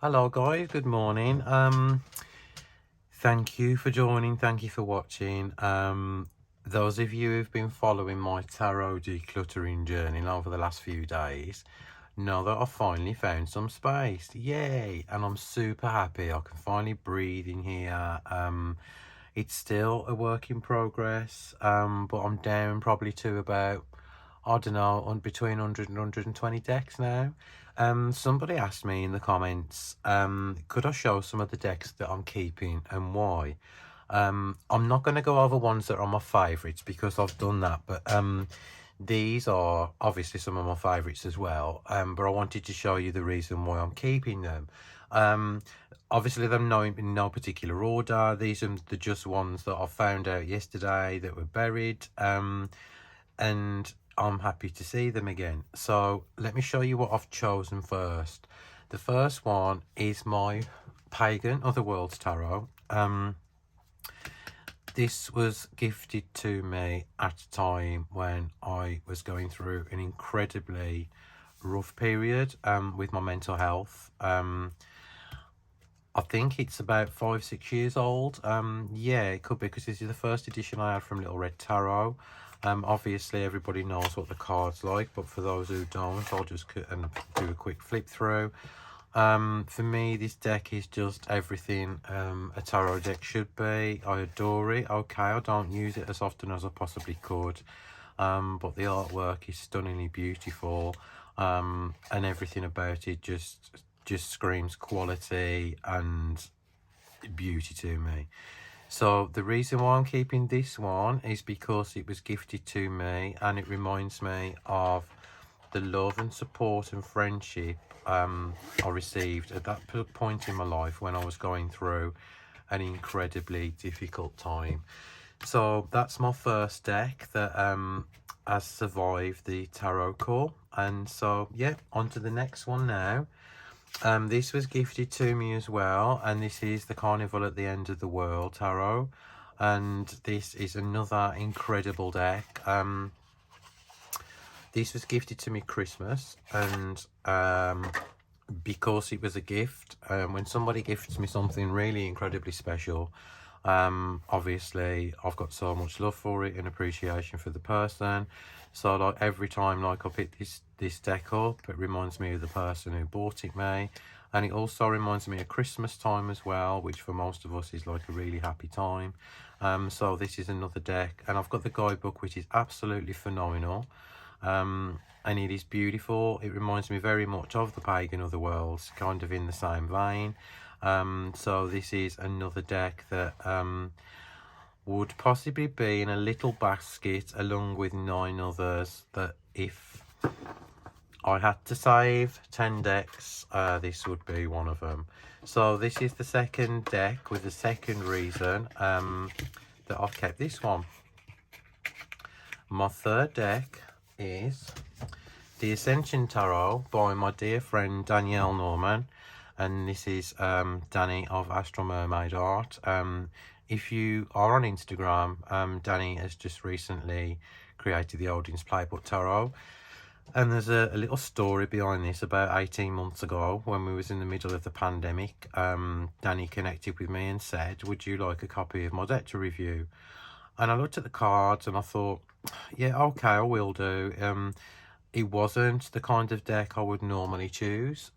Hello guys, good morning. Thank you for joining, thank you for watching. Those of you who've been following my tarot decluttering journey over the last few days know that I've finally found some space. Yay! And I'm super happy I can finally breathe in here. It's still a work in progress, but I'm down probably to about, I don't know, between 100 and 120 decks now. Somebody asked me in the comments, could I show some of the decks that I'm keeping and why? I'm not going to go over ones that are my favourites because I've done that, but these are obviously some of my favourites as well. But I wanted to show you the reason why I'm keeping them. Obviously they're in no particular order. These are the just ones that I found out yesterday that were buried, and I'm happy to see them again. So let me show you what I've chosen first. The first one is my Pagan Otherworlds Tarot. This was gifted to me at a time when I was going through an incredibly rough period with my mental health. I think it's about 5-6 years old. Yeah, it could be, because this is the first edition I had from Little Red Tarot. Obviously everybody knows what the card's like, but for those who don't, I'll just do a quick flip through. For me, this deck is just everything a tarot deck should be. I adore it. Okay, I don't use it as often as I possibly could, but the artwork is stunningly beautiful, and everything about it just screams quality and beauty to me. So the reason why I'm keeping this one is because it was gifted to me, and it reminds me of the love and support and friendship I received at that point in my life when I was going through an incredibly difficult time. So that's my first deck that has survived the tarot call. And so yeah, on to the next one now. This was gifted to me as well, and this is the Carnival at the End of the World Tarot, and this is another incredible deck. This was gifted to me Christmas, and because it was a gift, when somebody gifts me something really incredibly special, obviously I've got so much love for it and appreciation for the person. So like every time like I pick this deck up, it reminds me of the person who bought it me, and it also reminds me of Christmas time as well, which for most of us is like a really happy time. So this is another deck, and I've got the guidebook, which is absolutely phenomenal. And it is beautiful. It reminds me very much of the Pagan Otherworlds, kind of in the same vein. So this is another deck that would possibly be in a little basket along with 9 others, that if I had to save 10 decks, this would be one of them. So this is the second deck with the second reason that I've kept this one. My third deck is the Ascension Tarot by my dear friend Danielle Norman, and this is Danny of Astral Mermaid Art. If you are on Instagram, Danny has just recently created the Odin's Playbook Tarot, and there's a little story behind this. About 18 months ago, when we was in the middle of the pandemic, Danny connected with me and said, would you like a copy of my deck to review? And I looked at the cards and I thought, yeah, okay, I will do. It wasn't the kind of deck I would normally choose,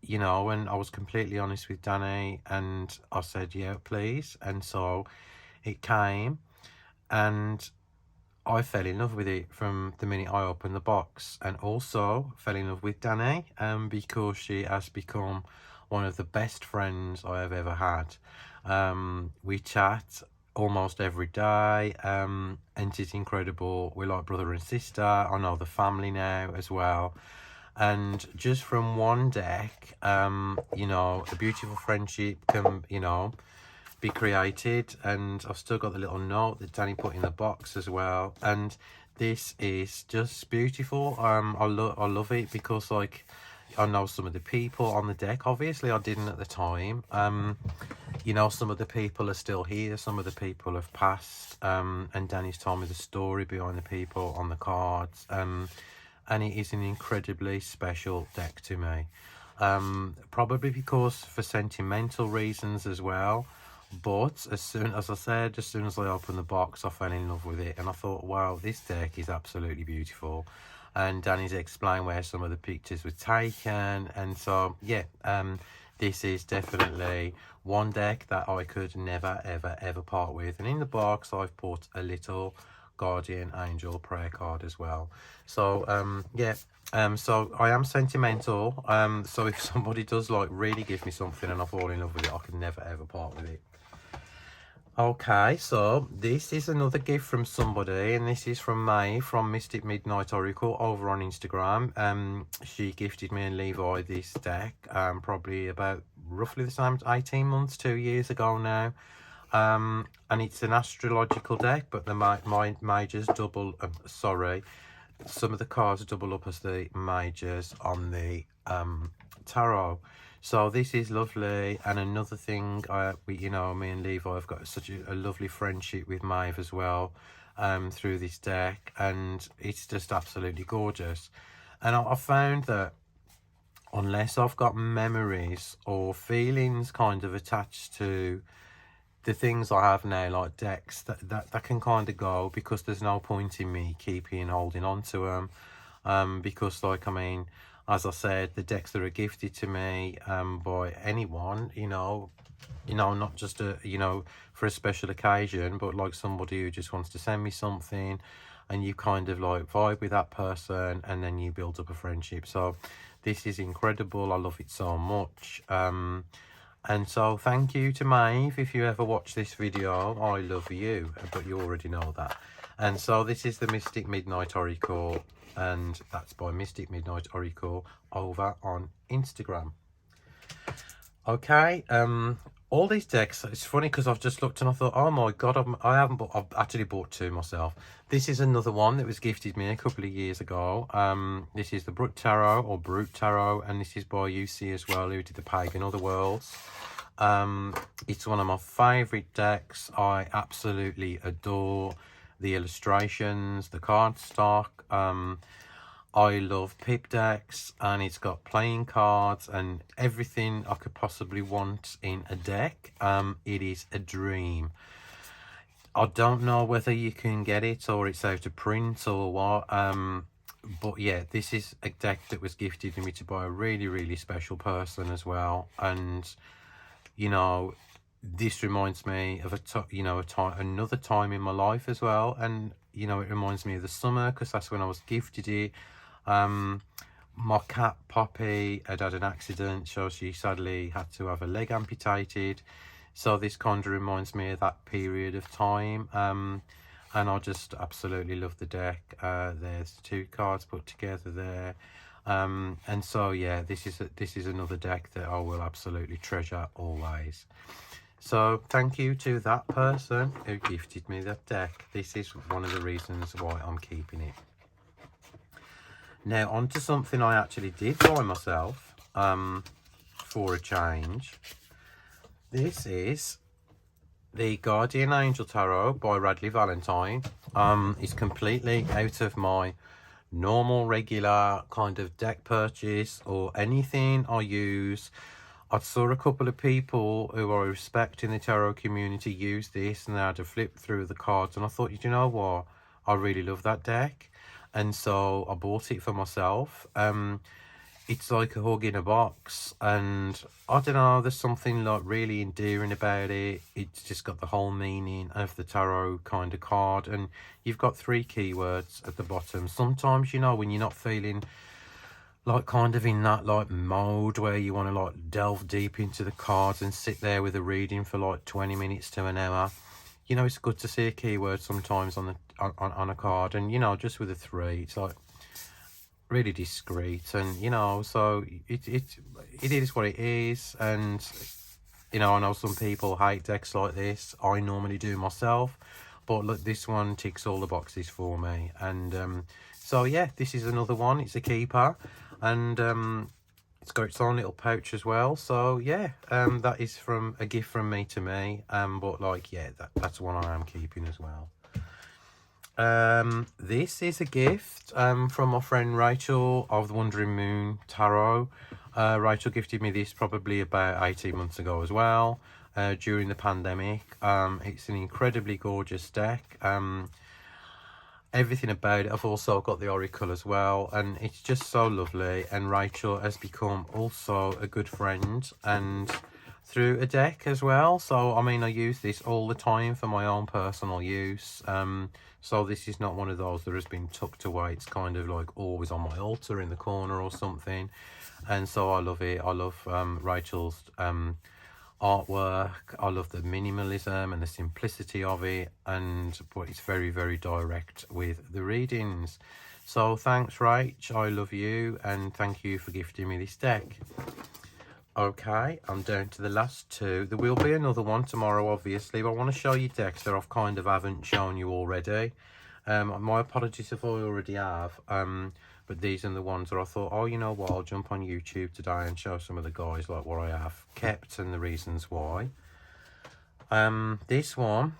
you know, and I was completely honest with Danny, and I said, yeah, please. And so it came, and I fell in love with it from the minute I opened the box, and also fell in love with Danny, because she has become one of the best friends I have ever had. We chat almost every day, and it's incredible. We're like brother and sister. I know the family now as well, and just from one deck, you know, a beautiful friendship can, you know, be created. And I've still got the little note that Danny put in the box as well, and this is just beautiful. I love it because, like, I know some of the people on the deck. Obviously I didn't at the time. You know, some of the people are still here, some of the people have passed, and Danny's told me the story behind the people on the cards, and it is an incredibly special deck to me. Probably because for sentimental reasons as well. But as soon as I said, as soon as I opened the box, I fell in love with it, and I thought, wow, this deck is absolutely beautiful. And Danny's explained where some of the pictures were taken, and so yeah, this is definitely one deck that I could never ever ever part with. And in the box I've put a little guardian angel prayer card as well. So yeah, so I am sentimental, so if somebody does like really give me something and I fall in love with it, I can never ever part with it. Okay, so this is another gift from somebody, and this is from May from Mystic Midnight Oracle over on Instagram. She gifted me and Levi this deck probably about roughly the same, 18 months, 2 years ago now. And it's an astrological deck, but the majors double, sorry, some of the cards double up as the majors on the tarot. So this is lovely. And another thing, you know, me and Levi have got such a lovely friendship with Maeve as well, through this deck, and it's just absolutely gorgeous. And I found that unless I've got memories or feelings kind of attached to the things I have now, like decks, that can kind of go, because there's no point in me keeping holding on to them, because like, I mean, as I said, the decks that are gifted to me by anyone, you know, not just you know, for a special occasion, but like somebody who just wants to send me something, and you kind of like vibe with that person, and then you build up a friendship. So this is incredible. I love it so much. And so thank you to Maeve. If you ever watch this video, I love you, but you already know that. And so this is the Mystic Midnight Oracle, and that's by Mystic Midnight Oracle over on Instagram. Okay, all these decks, it's funny because I've just looked and I thought, oh my god, I've actually bought two myself. This is another one that was gifted me a couple of years ago. This is the Brook Tarot, or Brook Tarot, and this is by UC as well, who did the Pagan Otherworlds. It's one of my favourite decks. I absolutely adore the illustrations, the cardstock. I love pip decks, and it's got playing cards and everything I could possibly want in a deck. It is a dream. I don't know whether you can get it or it's out of print or what, but yeah, this is a deck that was gifted to me by a really, really special person as well. And you know, this reminds me of another time in my life as well. And you know, it reminds me of the summer, because that's when I was gifted it. My cat Poppy had an accident, so she sadly had to have a leg amputated. So this kind of reminds me of that period of time. And I just absolutely love the deck. There's two cards put together there. And so yeah, this is another deck that I will absolutely treasure always. So thank you to that person who gifted me that deck. This is one of the reasons why I'm keeping it. Now on to something I actually did buy myself, for a change. This is the Guardian Angel Tarot by Radley Valentine. It's completely out of my normal regular kind of deck purchase or anything I use. I saw a couple of people who I respect in the tarot community use this, and they had to flip through the cards, and I thought, you know what, I really love that deck, and so I bought it for myself. It's like a hug in a box, and I don't know, there's something like really endearing about it. It's just got the whole meaning of the tarot kind of card, and you've got 3 keywords at the bottom. Sometimes, you know, when you're not feeling like kind of in that like mode where you want to like delve deep into the cards and sit there with a reading for like 20 minutes to an hour, you know, it's good to see a keyword sometimes on a card. And you know, just with a 3, it's like really discreet, and you know, so it is what it is. And you know, I know some people hate decks like this. I normally do myself, but look, this one ticks all the boxes for me. And so yeah, this is another one. It's a keeper, and it's got its own little pouch as well. So yeah, that is from a gift from me to me. But like, yeah, that's one I am keeping as well. This is a gift from my friend Rachel of the Wandering Moon Tarot. Rachel gifted me this probably about 18 months ago as well, during the pandemic. It's an incredibly gorgeous deck. Everything about it. I've also got the Oracle as well, and it's just so lovely. And Rachel has become also a good friend, and through a deck as well. So I mean, I use this all the time for my own personal use. So this is not one of those that has been tucked away. It's kind of like always on my altar in the corner or something. And so I love it. I love Rachel's artwork. I love the minimalism and the simplicity of it, but it's very, very direct with the readings. So thanks, Rach, I love you, and thank you for gifting me this deck. Okay, I'm down to the last two. There will be another one tomorrow, obviously, but I want to show you decks that I've kind of haven't shown you already. My apologies if I already have, but these are the ones that I thought, oh, you know what, I'll jump on YouTube today and show some of the guys like what I have kept and the reasons why. This one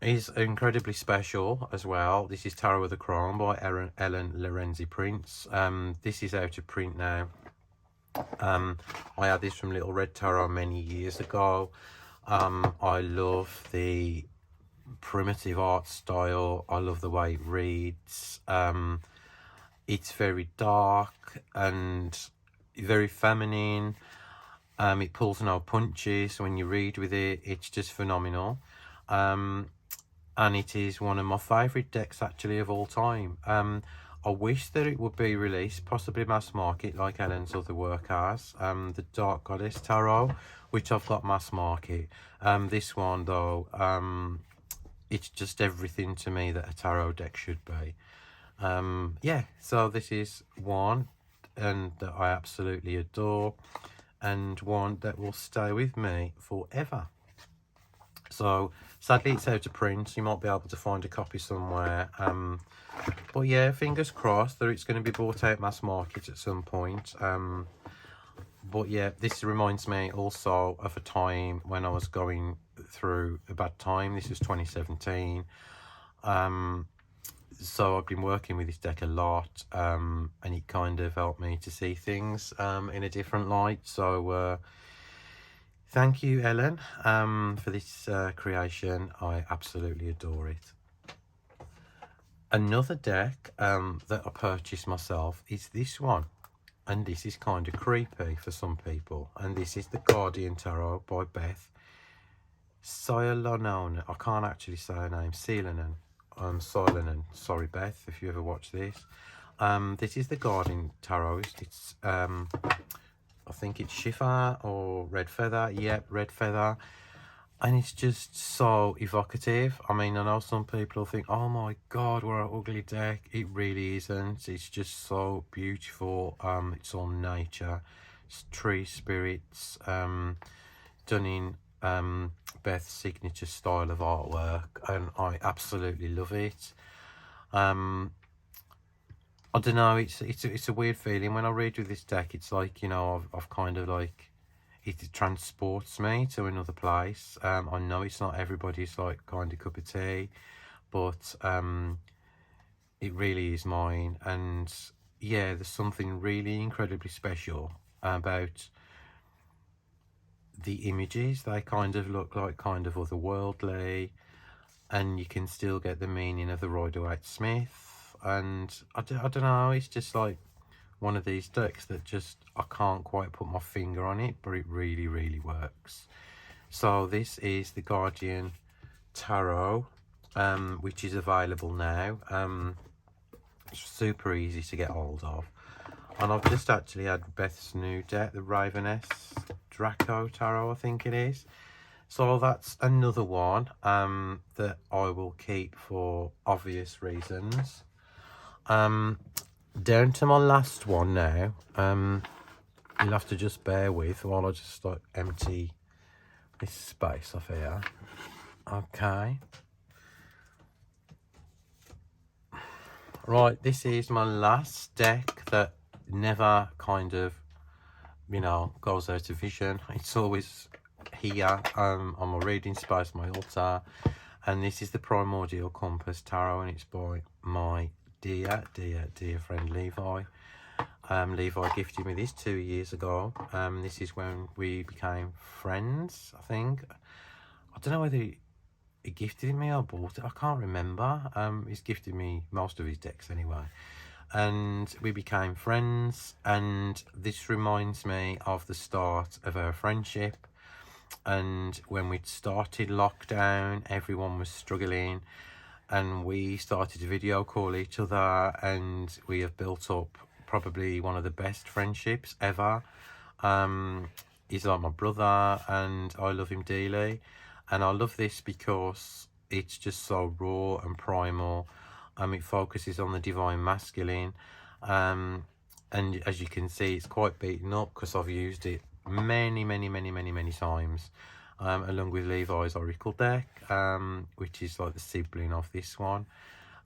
is incredibly special as well. This is Tarot of the Crown by Ellen Lorenzi Prince. This is out of print now. I had this from Little Red Tarot many years ago. I love the primitive art style. I love the way it reads. It's very dark and very feminine. It pulls no punches when you read with it. It's just phenomenal. And it is one of my favourite decks actually of all time. I wish that it would be released, possibly mass market, like Ellen's other work has. The Dark Goddess Tarot, which I've got mass market. This one, though, it's just everything to me that a tarot deck should be. Yeah, so this is one and that I absolutely adore, and one that will stay with me forever. So sadly it's out of print. You might be able to find a copy somewhere. But yeah, fingers crossed that it's going to be bought out mass market at some point. But yeah, this reminds me also of a time when I was going through a bad time. This was 2017. So I've been working with this deck a lot, and it kind of helped me to see things in a different light. So thank you, Ellen, for this creation. I absolutely adore it. Another deck that I purchased myself is this one, and this is kind of creepy for some people, and this is the Guardian Tarot by Beth Silonen. I can't actually say her name. Silonen. Sorry, Beth, if you ever watch this. This is the Guardian Tarot. It's I think it's Chiffon or Red Feather. Yep, Red Feather. And it's just so evocative. I mean, I know some people think, oh my god, what an ugly deck. It really isn't. It's just so beautiful. It's all nature. It's tree spirits, done in Beth's signature style of artwork, and I absolutely love it. I don't know, it's a weird feeling when I read with this deck. It's like, you know, I've kind of like, it transports me to another place. I know it's not everybody's like kind of cup of tea, but it really is mine. And yeah, there's something really incredibly special about the images. They kind of look like kind of otherworldly, and you can still get the meaning of the Rider-Waite-Smith. And I don't know, it's just like one of these decks that just, I can't quite put my finger on it, but it really, really works. So this is the Guardian Tarot, which is available now. It's super easy to get hold of. And I've just actually had Beth's new deck, the Raveness Draco Tarot, I think it is. So that's another one that I will keep for obvious reasons. Down to my last one now. You'll have to just bear with while I just like empty this space off here. Okay. Right, this is my last deck that never kind of, you know, goes out of vision. It's always here on my reading space, my altar. And this is the Primordial Compass Tarot, and it's by my dear friend Levi. Levi gifted me this 2 years ago. This is when we became friends, I think. I don't know whether he gifted it me or bought it. I can't remember. He's gifted me most of his decks anyway. And we became friends. And this reminds me of the start of our friendship. And when we started lockdown, everyone was struggling. And we started to video call each other. And we have built up probably one of the best friendships ever. He's like my brother and I love him dearly, and I love this because it's just so raw and primal. It focuses on the divine masculine, and as you can see, it's quite beaten up because I've used it many times, along with Levi's Oracle deck, which is like the sibling of this one.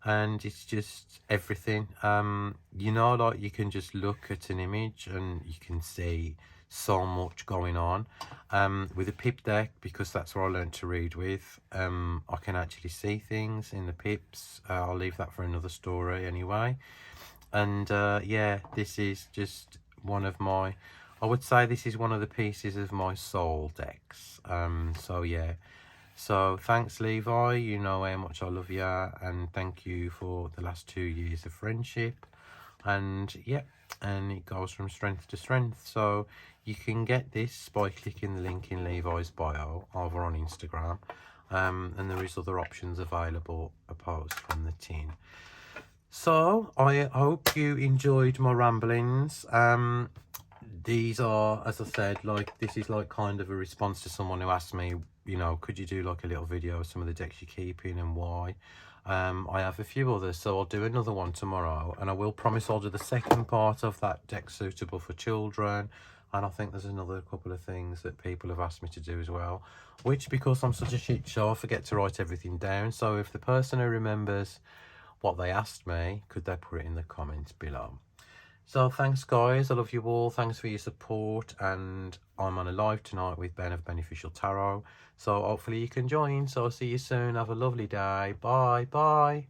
And it's just everything. You know, like you can just look at an image and you can see so much going on. With a pip deck, because that's what I learned to read with, I can actually see things in the pips. I'll leave that for another story anyway. And yeah, this is just one of my, I would say this is one of the pieces of my soul decks. So yeah. So thanks, Levi. You know how much I love you, and thank you for the last 2 years of friendship. And yeah, and it goes from strength to strength. So you can get this by clicking the link in Levi's bio over on Instagram, and there is other options available opposed from the tin. So I hope you enjoyed my ramblings. These are, as I said, like, this is like kind of a response to someone who asked me, you know, could you do like a little video of some of the decks you're keeping and why. I have a few others, so I'll do another one tomorrow, and I will promise I'll do the second part of that deck suitable for children. And I think there's another couple of things that people have asked me to do as well, which, because I'm such a shit show, I forget to write everything down. So if the person who remembers what they asked me, could they put it in the comments below. So thanks, guys. I love you all. Thanks for your support. And I'm on a live tonight with Ben of Beneficial Tarot. So hopefully you can join. So I'll see you soon. Have a lovely day. Bye. Bye.